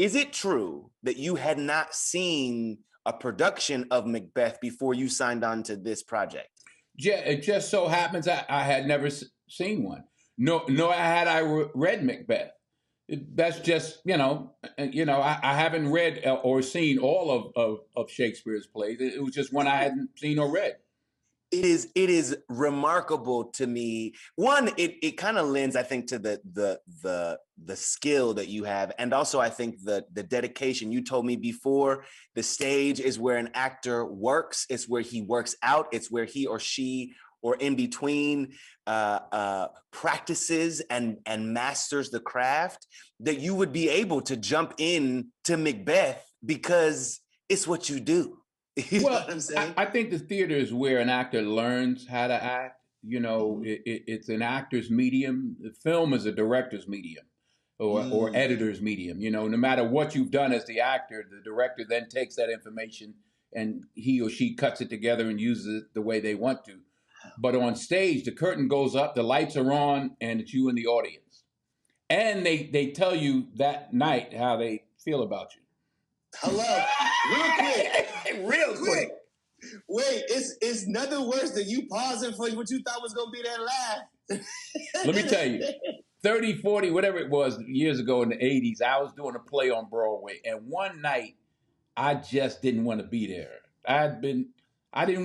Is it true that you had not seen a production of Macbeth before you signed on to this project? Yeah, it just so happens I had never seen one. Nor had I read Macbeth. That's just, I haven't read or seen all of Shakespeare's plays. It was just one I hadn't seen or read. It is remarkable to me. One, it kind of lends, I think, to the skill that you have, and also I think the dedication. You told me before, the stage is where an actor works. It's where he works out. It's where he or she, or in between, practices and masters the craft. That you would be able to jump in to Macbeth because it's what you do. You know what I'm saying? I think the theater is where an actor learns how to act. It's an actor's medium. The film is a director's medium or editor's medium. No matter what you've done as the actor, the director then takes that information and he or she cuts it together and uses it the way they want to. But on stage, the curtain goes up, the lights are on, and it's you and the audience. And they tell you that night how they feel about you. Hello, real quick. Wait, it's nothing worse than you pausing for what you thought was gonna be that laugh. Let me tell you, 30, 40, whatever it was, years ago in the 80s, I was doing a play on Broadway, and one night I just didn't want to be there. I didn't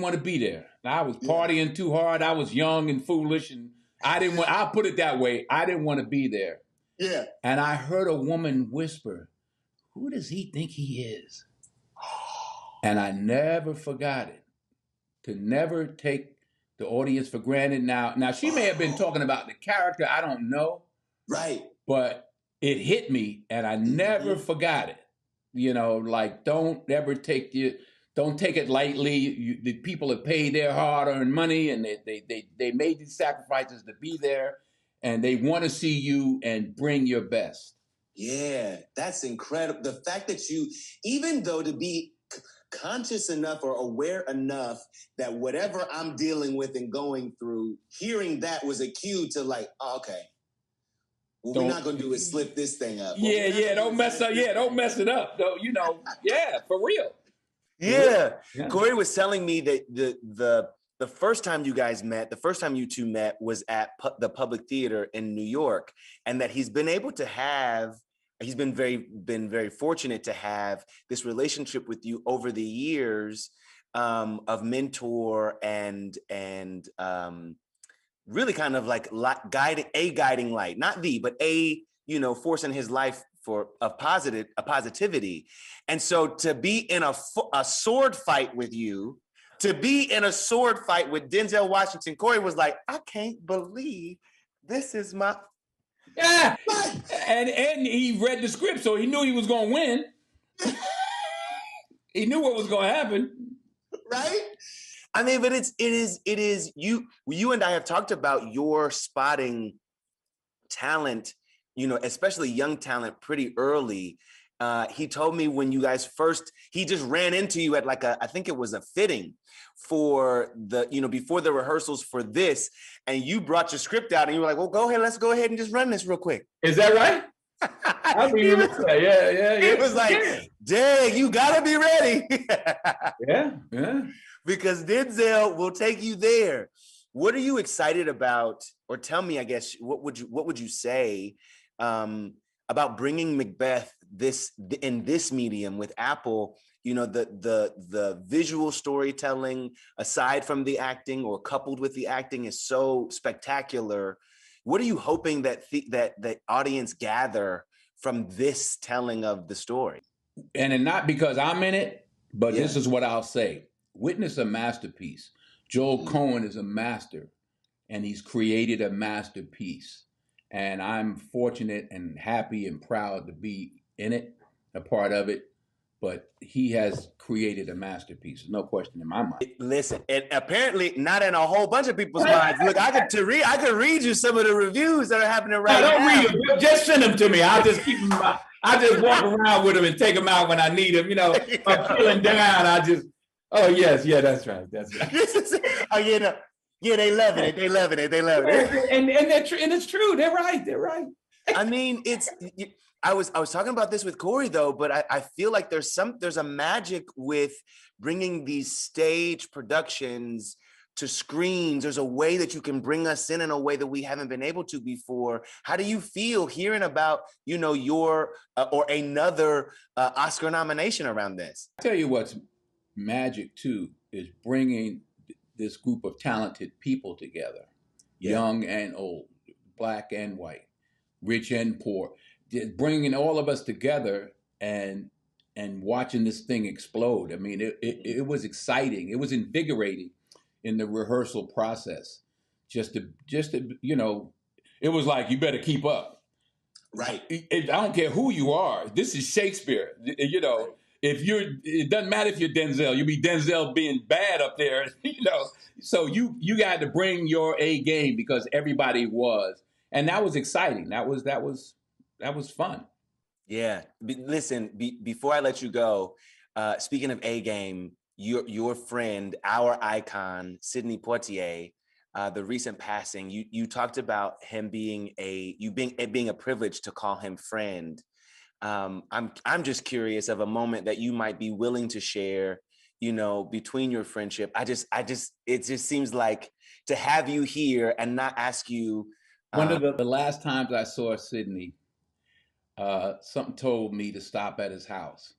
want to be there. I was partying too hard. I was young and foolish, and I'll put it that way, I didn't want to be there. Yeah. And I heard a woman whisper, "Who does he think he is?" And I never forgot it. To never take the audience for granted. Now she may have been talking about the character, I don't know. Right. But it hit me and I never forgot it. Don't ever take it lightly. The people have paid their hard-earned money and they made these sacrifices to be there, and they want to see you and bring your best. Yeah, that's incredible. The fact that you, even though to be conscious enough or aware enough that whatever I'm dealing with and going through, hearing that was a cue to okay, what we're not going to do is slip this thing up. Don't mess up. Yeah, don't mess it up. For real. Yeah. Corey was telling me that the first time you guys met, the first time you two met was at the Public Theater in New York, and that he's been very fortunate to have this relationship with you over the years, of mentor and really kind of like guiding light, not but force in his life for a positivity. And so to be in a sword fight with you, to be in a sword fight with Denzel Washington, Corey was like, I can't believe this is my... Yeah, and he read the script, so he knew he was going to win. He knew what was going to happen, right? I mean, but it is you and I have talked about your spotting talent, especially young talent, pretty early. He told me when you guys he just ran into you at I think it was a fitting for before the rehearsals for this, and you brought your script out and you were like, well, let's go ahead and just run this real quick. Is that right? Yeah. It was like, dang, you gotta be ready. Yeah. Because Denzel will take you there. What are you excited about? Or tell me, I guess, what would you say about bringing Macbeth in this medium with Apple? The visual storytelling, aside from the acting or coupled with the acting, is so spectacular. What are you hoping that the audience gather from this telling of the story? And not because I'm in it, but this is what I'll say. Witness a masterpiece. Joel Cohen is a master, and he's created a masterpiece. And I'm fortunate and happy and proud to be in it, a part of it. But he has created a masterpiece, no question in my mind. Listen, and apparently not in a whole bunch of people's minds. Look, I could read you some of the reviews that are happening right now. Don't read them. Just send them to me. I'll just keep them. I just walk around with them and take them out when I need them. If I'm feeling down, that's right. They loving it. And it's true. They're right. I mean, I was talking about this with Corey though, but I feel like there's a magic with bringing these stage productions to screens. There's a way that you can bring us in a way that we haven't been able to before. How do you feel hearing about, your or another Oscar nomination around this? I tell you what's magic too is bringing this group of talented people together, young and old, black and white, rich and poor, bringing all of us together and watching this thing explode. I mean, it was exciting. It was invigorating in the rehearsal process. Just to it was like, you better keep up. Right. I don't care who you are. This is Shakespeare. It doesn't matter if you're Denzel. You be Denzel being bad up there. So you got to bring your A game because everybody was, and that was exciting. That was fun. Yeah. Listen, before I let you go, speaking of A game, your friend, our icon, Sidney Poitier, the recent passing, you talked about him being a privilege to call him friend. I'm just curious of a moment that you might be willing to share, between your friendship. It just seems like to have you here and not ask you. One of the last times I saw Sidney, something told me to stop at his house.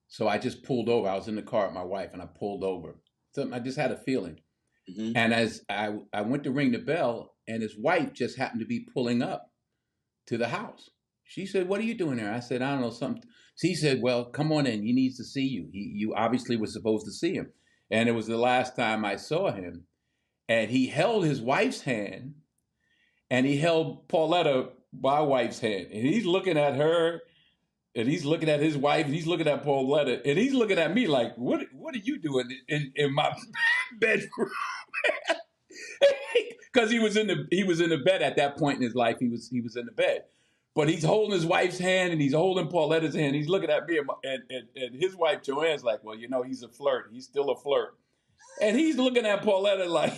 So I just pulled over. I was in the car with my wife and I pulled over. I just had a feeling. Mm-hmm. And as I went to ring the bell, and his wife just happened to be pulling up to the house. She said, "What are you doing there?" I said, "I don't know, something." She said, "Well, come on in. He needs to see you. You obviously were supposed to see him." And it was the last time I saw him. And he held his wife's hand, and he held Pauletta, my wife's hand. And he's looking at her, and he's looking at his wife, and he's looking at Pauletta, and he's looking at me like, what are you doing in my bedroom? Because he was in the bed at that point in his life. He was in the bed. But he's holding his wife's hand, and he's holding Pauletta's hand. He's looking at me, and his wife, Joanne's like, "Well, he's a flirt. He's still a flirt." And he's looking at Pauletta like,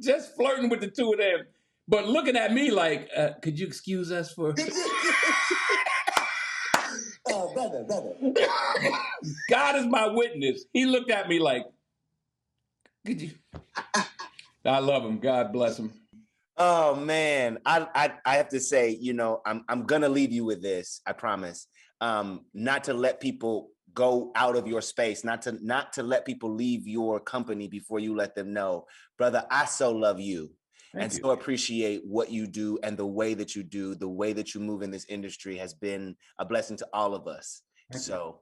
just flirting with the two of them, but looking at me like, "Could you excuse us for..." Oh, brother. God is my witness. He looked at me like, "Could you..." I love him. God bless him. Oh man, I have to say, I'm gonna leave you with this. I promise. Not to let people go out of your space, not to let people leave your company before you let them know, brother. I so love you. Thank you. So appreciate what you do and the way that you do, the way that you move in this industry has been a blessing to all of us. Thank you.